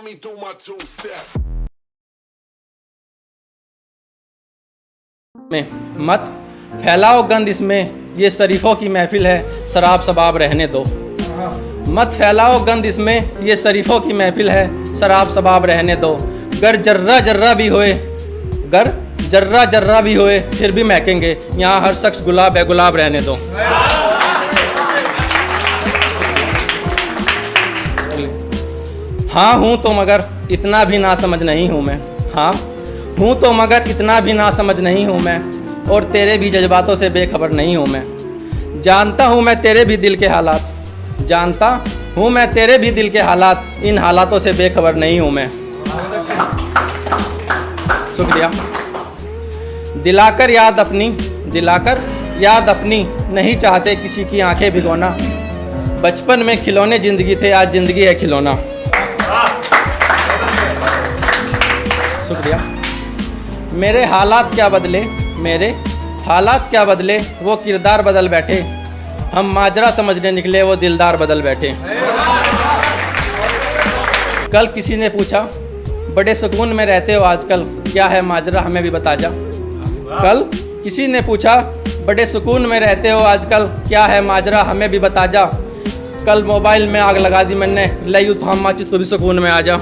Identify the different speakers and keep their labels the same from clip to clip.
Speaker 1: me do my two-step.
Speaker 2: में मत फैलाओ गंद इसमें, ये शरीफों की महफिल है, शराब शबाब रहने दो। मत फैलाओ गंद इसमें, ये शरीफों की महफिल है, शराब शबाब रहने दो। गर जर्रा जर्रा भी होए, गर जर्रा जर्रा भी होए, फिर भी महकेंगे, यहाँ हर शख्स गुलाब है, गुलाब रहने दो। हाँ हूँ तो मगर इतना भी ना समझ नहीं हूँ मैं, हाँ हूँ तो मगर इतना भी ना समझ नहीं हूँ मैं, और तेरे भी जज्बातों से बेखबर नहीं हूँ मैं। जानता हूँ मैं तेरे भी दिल के हालात, जानता हूँ मैं तेरे भी दिल के हालात, इन हालातों से बेखबर नहीं हूँ मैं। शुक्रिया। दिलाकर याद अपनी नहीं चाहते किसी की आंखें भिगोना, बचपन में खिलौने जिंदगी थे, आज जिंदगी है खिलौना। शुक्रिया। मेरे हालात क्या बदले, वो किरदार बदल बैठे, हम माजरा समझने निकले, वो दिलदार बदल बैठे। कल किसी ने पूछा बड़े सुकून में रहते हो आजकल, क्या है माजरा हमें भी बता जा। कल किसी ने पूछा बड़े सुकून में रहते हो आजकल, क्या है माजरा हमें भी बता जा। कल मोबाइल में आग लगा दी मैंने, लयू तो हम माचिस, तू भी सुकून में आ जा।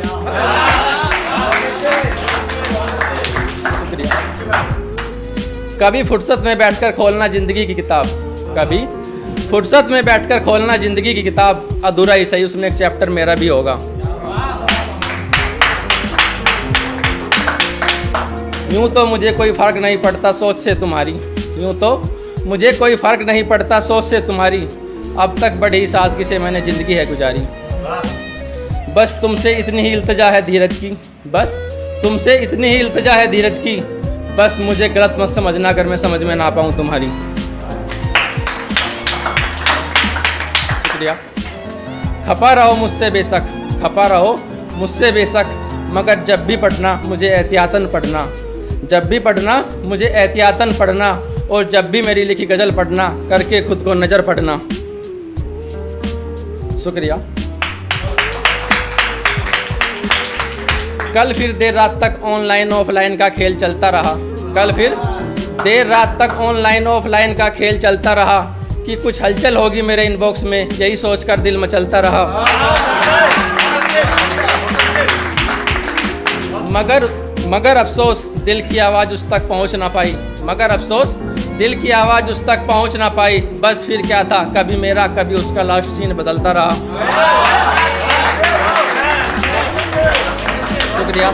Speaker 2: कभी फुर्सत में बैठकर खोलना जिंदगी की किताब, कभी फुर्सत में बैठकर खोलना जिंदगी की किताब, अधूरा ही सही उसमें एक चैप्टर मेरा भी होगा। यूं तो मुझे कोई फर्क नहीं पड़ता सोच से तुम्हारी, यूं तो मुझे कोई फर्क नहीं पड़ता सोच से तुम्हारी, अब तक बड़ी सादगी से मैंने जिंदगी है गुजारी। बस तुमसे इतनी ही इल्तिजा है धीरज की, बस तुमसे इतनी ही इल्तिजा है धीरज की, बस मुझे गलत मत समझना अगर मैं समझ में ना पाऊँ तुम्हारी। शुक्रिया। खपा रहो मुझसे बेशक, खपा रहो मुझसे बेशक, मगर जब भी पढ़ना मुझे एहतियातन पढ़ना, जब भी पढ़ना मुझे एहतियातन पढ़ना, और जब भी मेरी लिखी गज़ल पढ़ना, करके खुद को नज़र पढ़ना। शुक्रिया। कल फिर देर रात तक ऑनलाइन ऑफलाइन का खेल चलता रहा, कल फिर देर रात तक ऑनलाइन ऑफलाइन का खेल चलता रहा, कि कुछ हलचल होगी मेरे इनबॉक्स में, यही सोचकर दिल मचलता रहा। मगर अफसोस दिल की आवाज़ उस तक पहुंच ना पाई, मगर अफसोस दिल की आवाज़ उस तक पहुंच ना पाई। बस फिर क्या था, कभी मेरा कभी उसका लास्ट सीन बदलता रहा। शुक्रिया।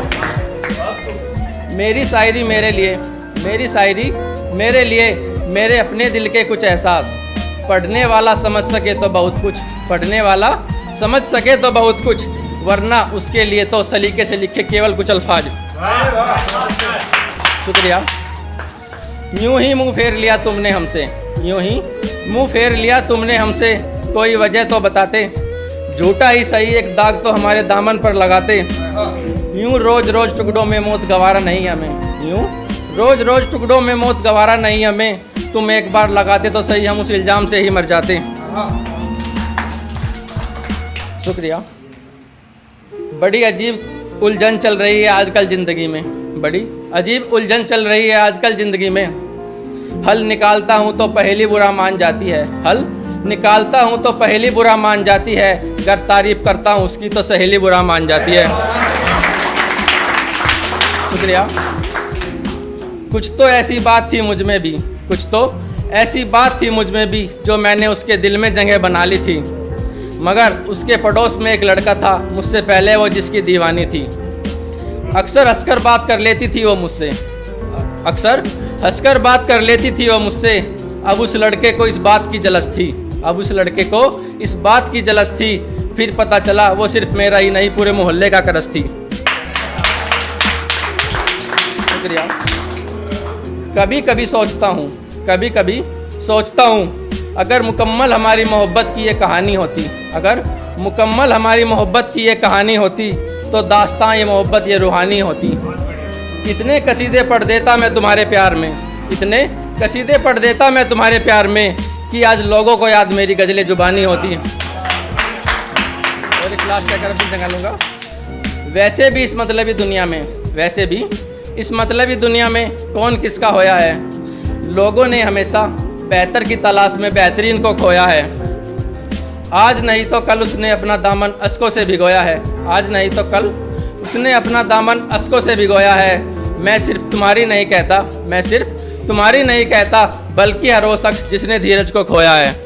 Speaker 2: मेरी शायरी मेरे लिए, मेरी शायरी मेरे लिए, मेरे अपने दिल के कुछ एहसास, पढ़ने वाला समझ सके तो बहुत कुछ, पढ़ने वाला समझ सके तो बहुत कुछ, वरना उसके लिए तो सलीके से लिखे केवल कुछ अल्फाज। शुक्रिया। यूं ही मुंह फेर लिया तुमने हमसे, यूं ही मुंह फेर लिया तुमने हमसे, कोई वजह तो बताते, झूठा ही सही एक दाग तो हमारे दामन पर लगाते। यूं रोज रोज टुकड़ों में मौत गवारा नहीं हमें, यूं रोज रोज टुकड़ों में मौत गवारा नहीं हमें, तुम एक बार लगाते तो सही हम उस इल्जाम से ही मर जाते। शुक्रिया। बड़ी अजीब उलझन चल रही है आजकल ज़िंदगी में, बड़ी अजीब उलझन चल रही है आजकल ज़िंदगी में, हल निकालता हूँ तो पहली बुरा मान जाती है, हल निकालता हूँ तो पहली बुरा मान जाती है, अगर तारीफ करता हूँ उसकी तो सहेली बुरा मान जाती है। शुक्रिया। कुछ तो ऐसी बात थी मुझ में भी, कुछ तो ऐसी बात थी मुझ में भी, जो मैंने उसके दिल में जगह बना ली थी, मगर उसके पड़ोस में एक लड़का था मुझसे पहले, वो जिसकी दीवानी थी। अक्सर हंसकर बात कर लेती थी वो मुझसे, अक्सर हंसकर बात कर लेती थी वो मुझसे, अब उस लड़के को इस बात की जलस थी, अब उस लड़के को इस बात की जलस थी, फिर पता चला वो सिर्फ मेरा ही नहीं पूरे मोहल्ले का करस थी। शुक्रिया। कभी कभी सोचता हूँ अगर मुकम्मल हमारी मोहब्बत की ये कहानी होती, अगर मुकम्मल हमारी मोहब्बत की ये कहानी होती, तो दास्तां ये मोहब्बत ये रूहानी होती। इतने कसीदे पढ़ देता मैं तुम्हारे प्यार में, इतने कसीदे पढ़ देता मैं तुम्हारे प्यार में, कि आज लोगों को याद मेरी गज़लें जुबानी होती। और एक लास्ट क्या कर जगह लूँगा। वैसे भी इस मतलबी दुनिया में कौन किसका होया है। लोगों ने हमेशा बेहतर की तलाश में बेहतरीन को खोया है। आज नहीं तो कल उसने अपना दामन अश्कों से भिगोया है। आज नहीं तो कल उसने अपना दामन अश्कों से भिगोया है। मैं सिर्फ तुम्हारी नहीं कहता, बल्कि हर वो शख्स जिसने धीरज को खोया है।